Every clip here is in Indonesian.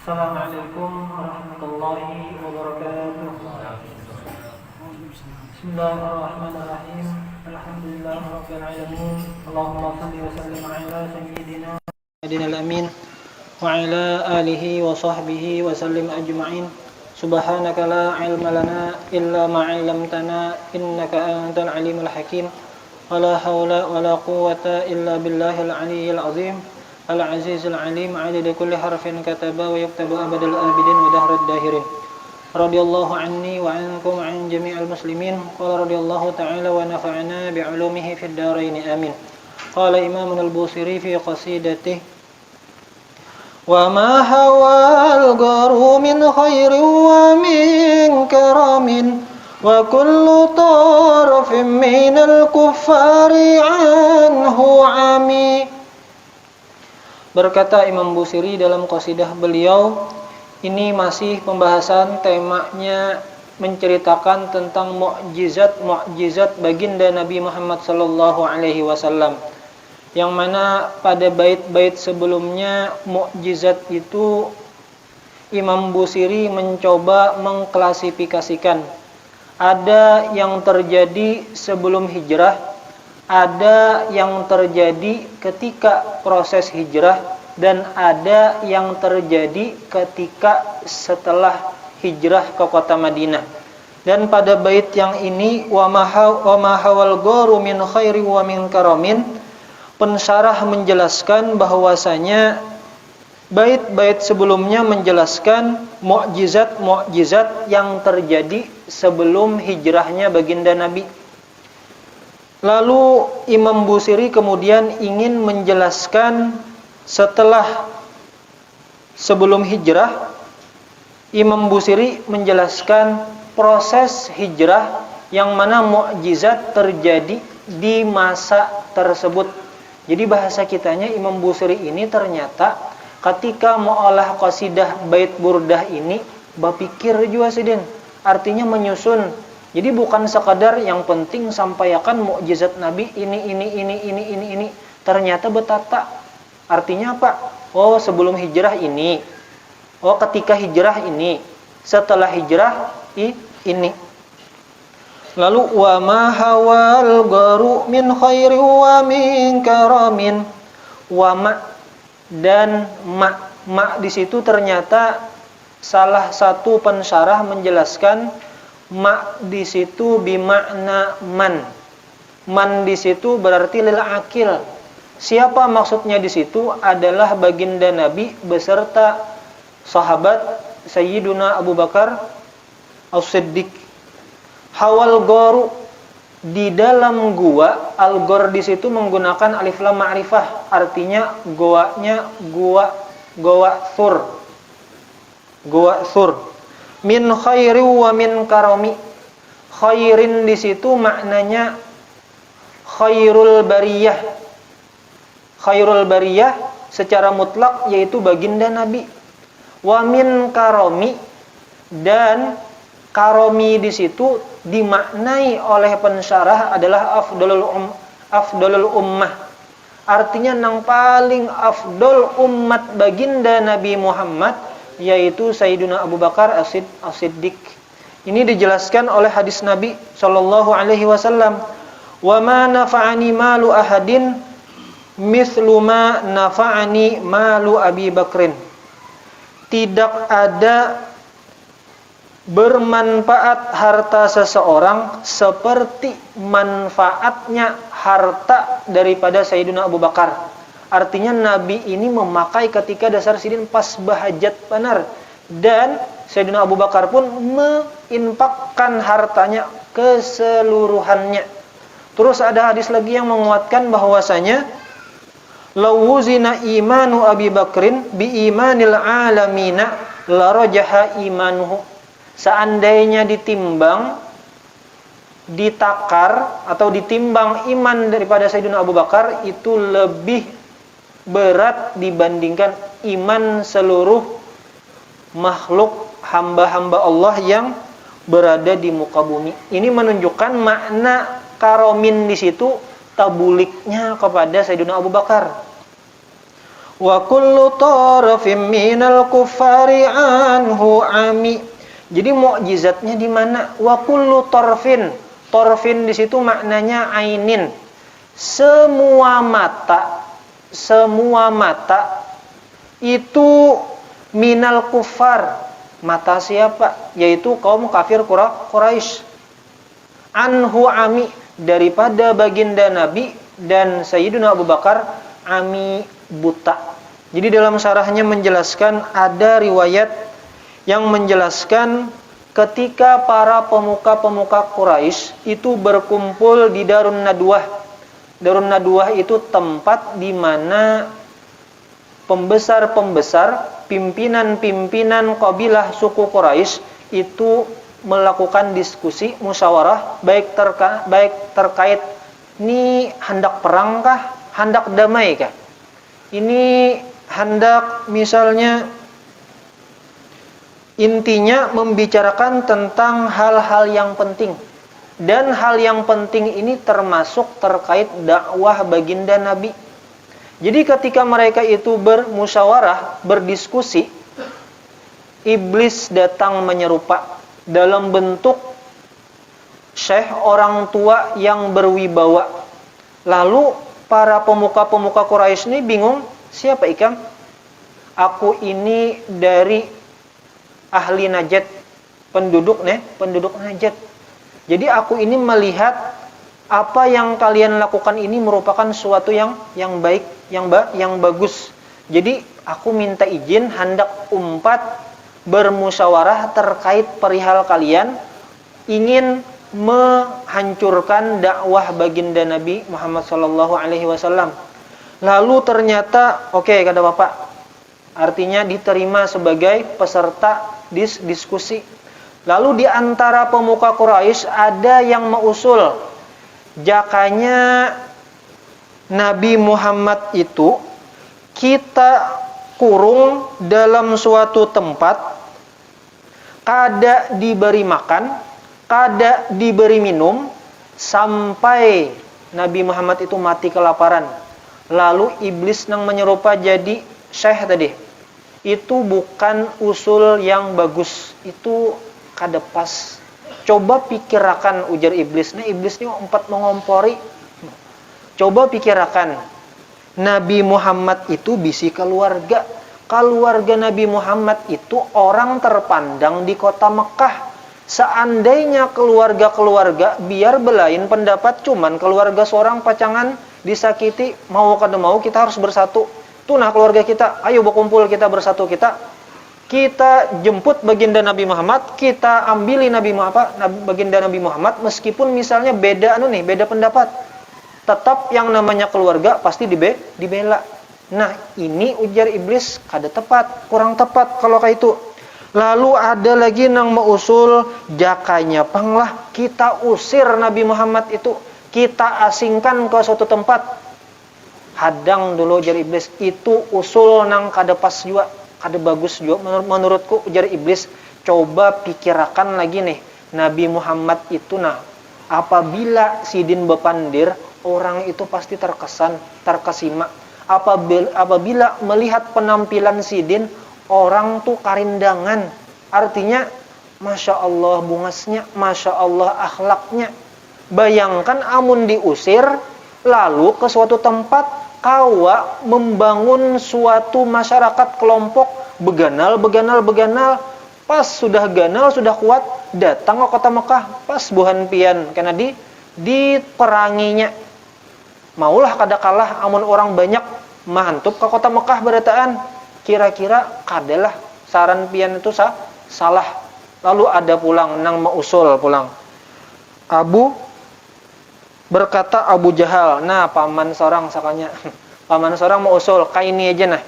Assalamualaikum warahmatullahi wabarakatuh. Bismillahirrahmanirrahim. Alhamdulillahirabbil alamin. Allahumma shalli wa sallim ala sayyidina Muhammadin amin wa ala alihi wa sahbihi wa sallim ajma'in. Subhanaka la ilma lana illa ma 'allamtana innaka antal alimul hakim. Wala haula wala quwwata illa billahil aliyyil azim. Al-Azizul Alim adada kulli harfin kataba wa yuktabu abadal abidin wa dahrad dahirin. Radiyallahu anni wa ankum wa an jami'al muslimin. Qala radiyallahu ta'ala wa nafa'ana bi'ulumihi fid dharain amin. Qala Imam al-Busiri fi qasidatihi wa ma hawal gharu min khairin wa min karamin wa kullu tarfin minal kuffari anhu ami. Berkata Imam Busiri dalam qasidah beliau, ini masih pembahasan temanya menceritakan tentang mukjizat baginda Nabi Muhammad sallallahu alaihi wasallam. Yang mana pada bait-bait sebelumnya mukjizat itu Imam Busiri mencoba mengklasifikasikan. Ada yang terjadi sebelum hijrah, ada yang terjadi ketika proses hijrah, dan ada yang terjadi ketika setelah hijrah ke kota Madinah. Dan pada bait yang ini wa ma hawal gharu min khairi wa min karamin, pensyarah menjelaskan bahwasanya bait-bait sebelumnya menjelaskan mukjizat yang terjadi sebelum hijrahnya baginda Nabi. Lalu Imam Busiri kemudian ingin menjelaskan setelah sebelum hijrah. Imam Busiri menjelaskan proses hijrah yang mana mukjizat terjadi di masa tersebut. Jadi bahasa kitanya Imam Busiri ini ternyata ketika mengolah qasidah bait burdah ini bapikir juga sidin, artinya menyusun. Jadi bukan sekadar yang penting sampaikan mukjizat Nabi ini. Ternyata betata. Artinya apa? Oh, sebelum hijrah ini. Oh, ketika hijrah ini. Setelah hijrah ini. Lalu wa ma hawal gharu min khairi wa min karamin. Wa ma dan ma di situ ternyata salah satu pensyarah menjelaskan ma di situ bimakna man. Man di situ berarti lil akil. Siapa maksudnya di situ adalah baginda Nabi beserta sahabat Sayyiduna Abu Bakar As-Siddiq. Hawal gharu di dalam gua, al-ghar di situ menggunakan alif lam ma'rifah, artinya goanya goa sur. Goa sur. Min khairi wa min karami. Khairin di situ maknanya khairul bariyah. Khairul bariyah secara mutlak yaitu baginda Nabi. Wa min karami, dan karami di situ dimaknai oleh pensyarah adalah afdalul ummah. Artinya nang paling afdol umat baginda Nabi Muhammad yaitu Sayyiduna Abu Bakar As-Siddiq. Ini dijelaskan oleh hadis Nabi sallallahu alaihi wasallam, "Wa ma nafa'ani malu ahadin mithlu ma nafa'ani malu Abi Bakrin." Tidak ada bermanfaat harta seseorang seperti manfaatnya harta daripada Sayyiduna Abu Bakar. Artinya Nabi ini memakai ketika dasar sidin pas bahajat benar, dan Sayyidina Abu Bakar pun menginfakkan hartanya keseluruhannya. Terus ada hadis lagi yang menguatkan bahwasanya lawuzina imanu Abi Bakrin bi imanil alamina la rajaha imanuhu. Seandainya ditimbang, ditakar atau ditimbang iman daripada Sayyidina Abu Bakar itu lebih berat dibandingkan iman seluruh makhluk hamba-hamba Allah yang berada di muka bumi. Ini menunjukkan makna karomin di situ tabuliknya kepada Sayyidina Abu Bakar. Wa kullu tarafin minal kuffari anhu ami. Jadi mukjizatnya di mana? Wa kullu tarfin. Tarfin di situ maknanya ainin. Semua mata itu minal kuffar. Mata siapa? Yaitu kaum kafir Quraisy. Anhu ami, daripada baginda Nabi dan Sayyidina Abu Bakar ami, buta. Jadi dalam syarahnya menjelaskan, ada riwayat yang menjelaskan ketika para pemuka-pemuka Quraisy itu berkumpul di Darun Nadwah. Darun Nadwah itu tempat di mana pembesar-pembesar, pimpinan-pimpinan kabilah suku Quraisy itu melakukan diskusi, musyawarah, baik terkait ini hendak perang kah, hendak damai kah? Ini hendak misalnya intinya membicarakan tentang hal-hal yang penting. Dan hal yang penting ini termasuk terkait dakwah baginda Nabi. Jadi ketika mereka itu bermusyawarah, berdiskusi, iblis datang menyerupa dalam bentuk syekh, orang tua yang berwibawa. Lalu para pemuka-pemuka Quraisy ini bingung, siapa ikam? Aku ini dari ahli Najd, penduduk Najd. Jadi aku ini melihat apa yang kalian lakukan ini merupakan suatu yang baik, yang bagus. Jadi aku minta izin hendak umpat bermusyawarah terkait perihal kalian ingin menghancurkan dakwah baginda Nabi Muhammad SAW. Lalu ternyata oke, kata Bapak, artinya diterima sebagai peserta diskusi. Lalu di antara pemuka Quraisy ada yang mengusul, jakanya Nabi Muhammad itu kita kurung dalam suatu tempat, kada diberi makan, kada diberi minum, sampai Nabi Muhammad itu mati kelaparan. Lalu iblis nang menyerupa jadi syekh tadi, itu bukan usul yang bagus, itu kada pas. Coba pikirakan, ujar iblis. Nah, iblis ini empat mengompori. Coba pikirakan, Nabi Muhammad itu bisi keluarga. Keluarga Nabi Muhammad itu orang terpandang di kota Mekah. Seandainya keluarga-keluarga biar belain pendapat, cuman keluarga seorang pacangan disakiti, mau kada mau kita harus bersatu. Tuh nah keluarga kita, ayo berkumpul kita bersatu, kita jemput baginda Nabi Muhammad, kita ambili baginda Nabi Muhammad, meskipun misalnya beda pendapat. Tetap yang namanya keluarga pasti dibela. Nah, ini ujar iblis kada tepat, kurang tepat kalau kayak itu. Lalu ada lagi nang mausul, jakanya panglah kita usir Nabi Muhammad itu, kita asingkan ke suatu tempat. Hadang dulu, ujar iblis, itu usul nang kada pas juga, kada bagus juga menurutku, ujar iblis. Coba pikirkan lagi nih, Nabi Muhammad itu apabila sidin bepandir, orang itu pasti terkesan, terkesima. Apabila melihat penampilan sidin, orang tuh karindangan. Artinya, Masya Allah bungasnya, Masya Allah akhlaknya. Bayangkan amun diusir, lalu ke suatu tempat, kawa membangun suatu masyarakat kelompok, beganal. Pas sudah ganal, sudah kuat, datang ke kota Mekah, pas buhan pian, karena diperanginya. Maulah kada kalah amun orang banyak mantub ke kota Mekah berataan, kira-kira kadalah saran pian itu salah. Lalu ada pulang nang mausul pulang. Berkata Abu Jahal, nah paman seorang sakanya, paman seorang mausul, kayak ini aja nah.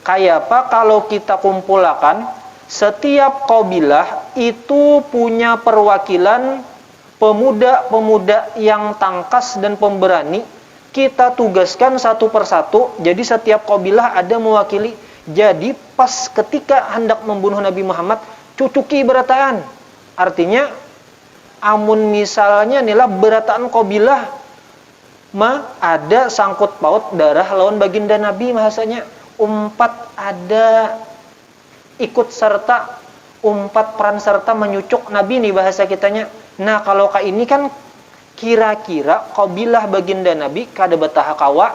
Kayak apa kalau kita kumpulkan setiap kabilah itu punya perwakilan pemuda-pemuda yang tangkas dan pemberani. Kita tugaskan satu persatu, jadi setiap kabilah ada mewakili. Jadi pas ketika hendak membunuh Nabi Muhammad, cucuki berataan. Artinya, amun misalnya nilah berataan kabilah ada sangkut paut darah lawan baginda Nabi bahasanya. umpat ada ikut serta, umpat peran serta menyucuk Nabi nih bahasa kitanya. Nah kalau ka ini kan kira-kira qabilah baginda Nabi kada betaha kawa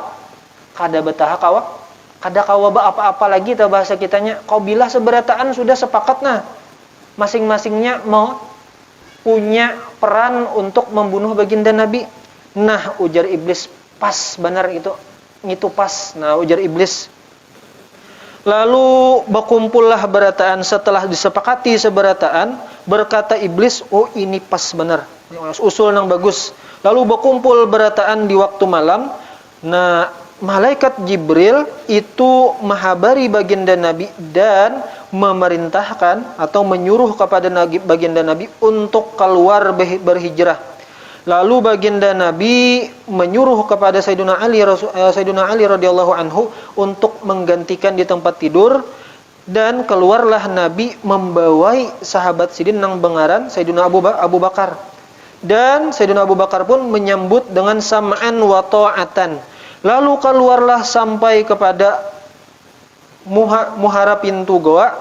kada kawa apa-apa lagi ta bahasa kitanya. Qabilah seberataan sudah sepakat nah masing-masingnya mau punya peran untuk membunuh baginda Nabi. Nah ujar iblis, pas benar itu pas. Nah ujar iblis, lalu berkumpullah berataan. Setelah disepakati seberataan, berkata iblis, oh ini pas benar, usul yang bagus. Lalu berkumpul berataan di waktu malam. Nah malaikat Jibril itu menghabari baginda Nabi dan memerintahkan atau menyuruh kepada baginda Nabi untuk keluar berhijrah. Lalu baginda Nabi menyuruh kepada Sayyidina Ali radhiyallahu anhu untuk menggantikan di tempat tidur, dan keluarlah Nabi membawai sahabat sidin nang bengaran Sayyidina Abu Bakar. Dan Sayyidina Abu Bakar pun menyambut dengan sam'an wa ta'atan. Lalu keluarlah sampai kepada muhara pintu goa.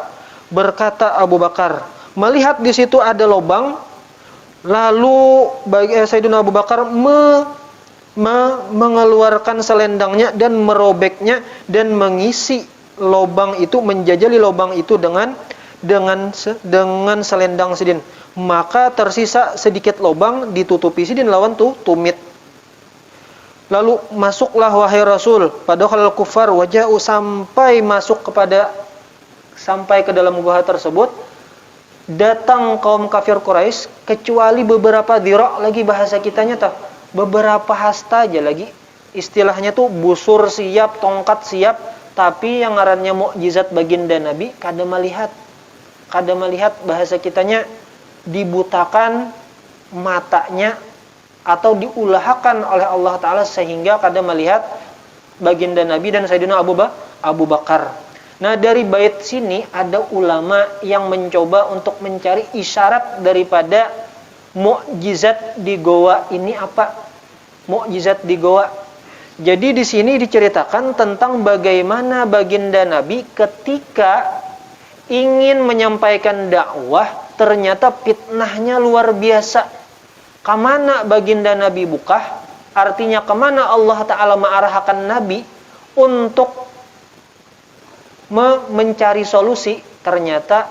Berkata Abu Bakar, melihat di situ ada lubang. Lalu Sayyidina Abu Bakar mengeluarkan selendangnya dan merobeknya dan mengisi lubang itu, menjajali lubang itu dengan selendang sidin. Maka tersisa sedikit lubang, ditutupi sidin lawan tumit. Lalu masuklah wahai Rasul padahal kufar waja'u, sampai ke dalam gua tersebut datang kaum kafir Quraisy, kecuali beberapa dhira' lagi bahasa kitanya tah, beberapa hasta aja lagi. Istilahnya tuh busur siap, tongkat siap, tapi yang ngarannya mukjizat baginda Nabi kada melihat bahasa kitanya, dibutakan matanya atau diulahkan oleh Allah Ta'ala sehingga kada melihat baginda Nabi dan Sayyidina Abu Bakar. Nah dari bait sini ada ulama yang mencoba untuk mencari isyarat daripada mukjizat di goa ini apa? Mukjizat di goa. Jadi di sini diceritakan tentang bagaimana baginda Nabi ketika ingin menyampaikan dakwah ternyata fitnahnya luar biasa. Kemana baginda Nabi bukah? Artinya kemana Allah Ta'ala mengarahkan Nabi untuk mencari solusi? Ternyata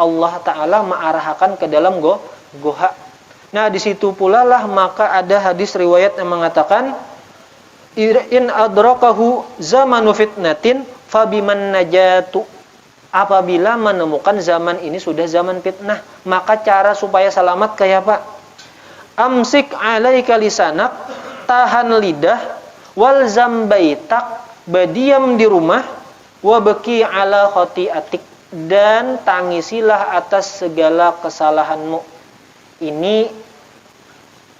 Allah Ta'ala mengarahkan ke dalam goha. Nah di situ pula lah maka ada hadis riwayat yang mengatakan, in adrakahu zamanu fitnatin fabiman najatu. Apabila menemukan zaman ini sudah zaman fitnah, maka cara supaya selamat kayak apa? Amsik alaika lisanak, tahan lidah, wal zambaitak, berdiam di rumah, wabki ala khati'atik, dan tangisilah atas segala kesalahanmu. Ini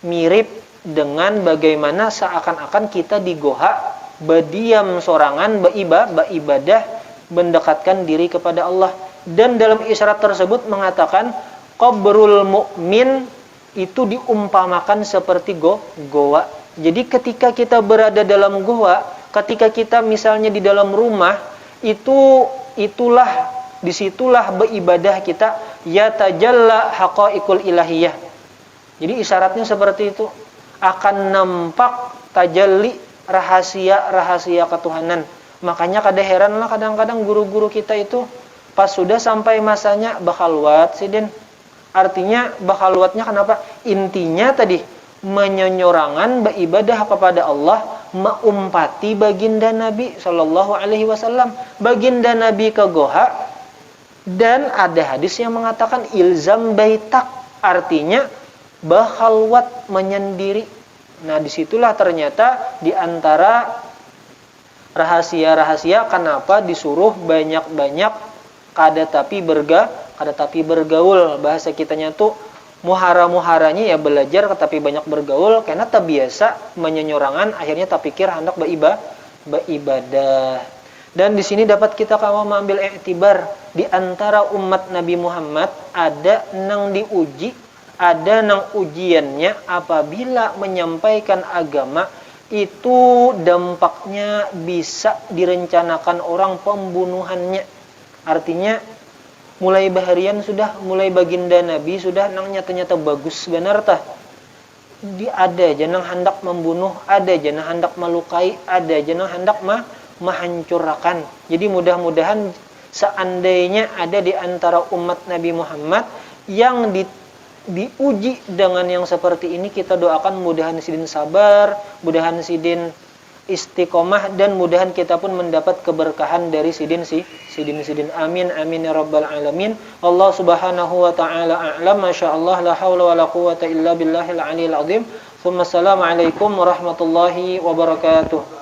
mirip dengan bagaimana seakan-akan kita di goha berdiam sorangan, beribadah, mendekatkan diri kepada Allah. Dan dalam isyarat tersebut mengatakan qabrul mukmin itu diumpamakan seperti goa. Jadi ketika kita berada dalam goa, ketika kita misalnya di dalam rumah, disitulah beribadah kita, ya tajalla haqaiqul ilahiyah. Jadi isyaratnya seperti itu, akan nampak tajalli rahasia ketuhanan. Makanya kada heran lah kadang-kadang guru-guru kita itu pas sudah sampai masanya bakhalwat sidin. Artinya bakhalwatnya kenapa? Intinya tadi menyenyorangan beribadah kepada Allah, meumpati baginda Nabi sallallahu alaihi wasallam. Baginda Nabi ke goha, dan ada hadis yang mengatakan ilzam baitak, artinya bakhalwat, menyendiri. Nah disitulah ternyata di antara rahasia-rahasia kenapa disuruh banyak-banyak kada tapi bergaul. Bahasa kitanya tuh muhara-muharanya ya belajar tapi banyak bergaul, karena tak biasa menyenyorangan akhirnya tak pikir hendak beribadah. Dan di sini dapat kita mengambil iktibar di antara umat Nabi Muhammad, ada nang diuji, ada nang ujiannya apabila menyampaikan agama itu dampaknya bisa direncanakan orang pembunuhannya. Artinya mulai baharian sudah, mulai baginda Nabi sudah nang nyata-nyata bagus benar tah. Ada janang hendak membunuh, ada janang hendak melukai, ada janang hendak menghancurkan. Jadi mudah-mudahan seandainya ada di antara umat Nabi Muhammad yang diuji dengan yang seperti ini, kita doakan mudahan sidin sabar, mudahan sidin istiqomah, dan mudahan kita pun mendapat keberkahan dari sidin. Amin amin ya rabbal alamin. Allah subhanahu wa ta'ala a'lam. Masyaallah, la haula wa la quwata illa billahil aliyil azim. Assalamualaikum warahmatullahi wabarakatuh.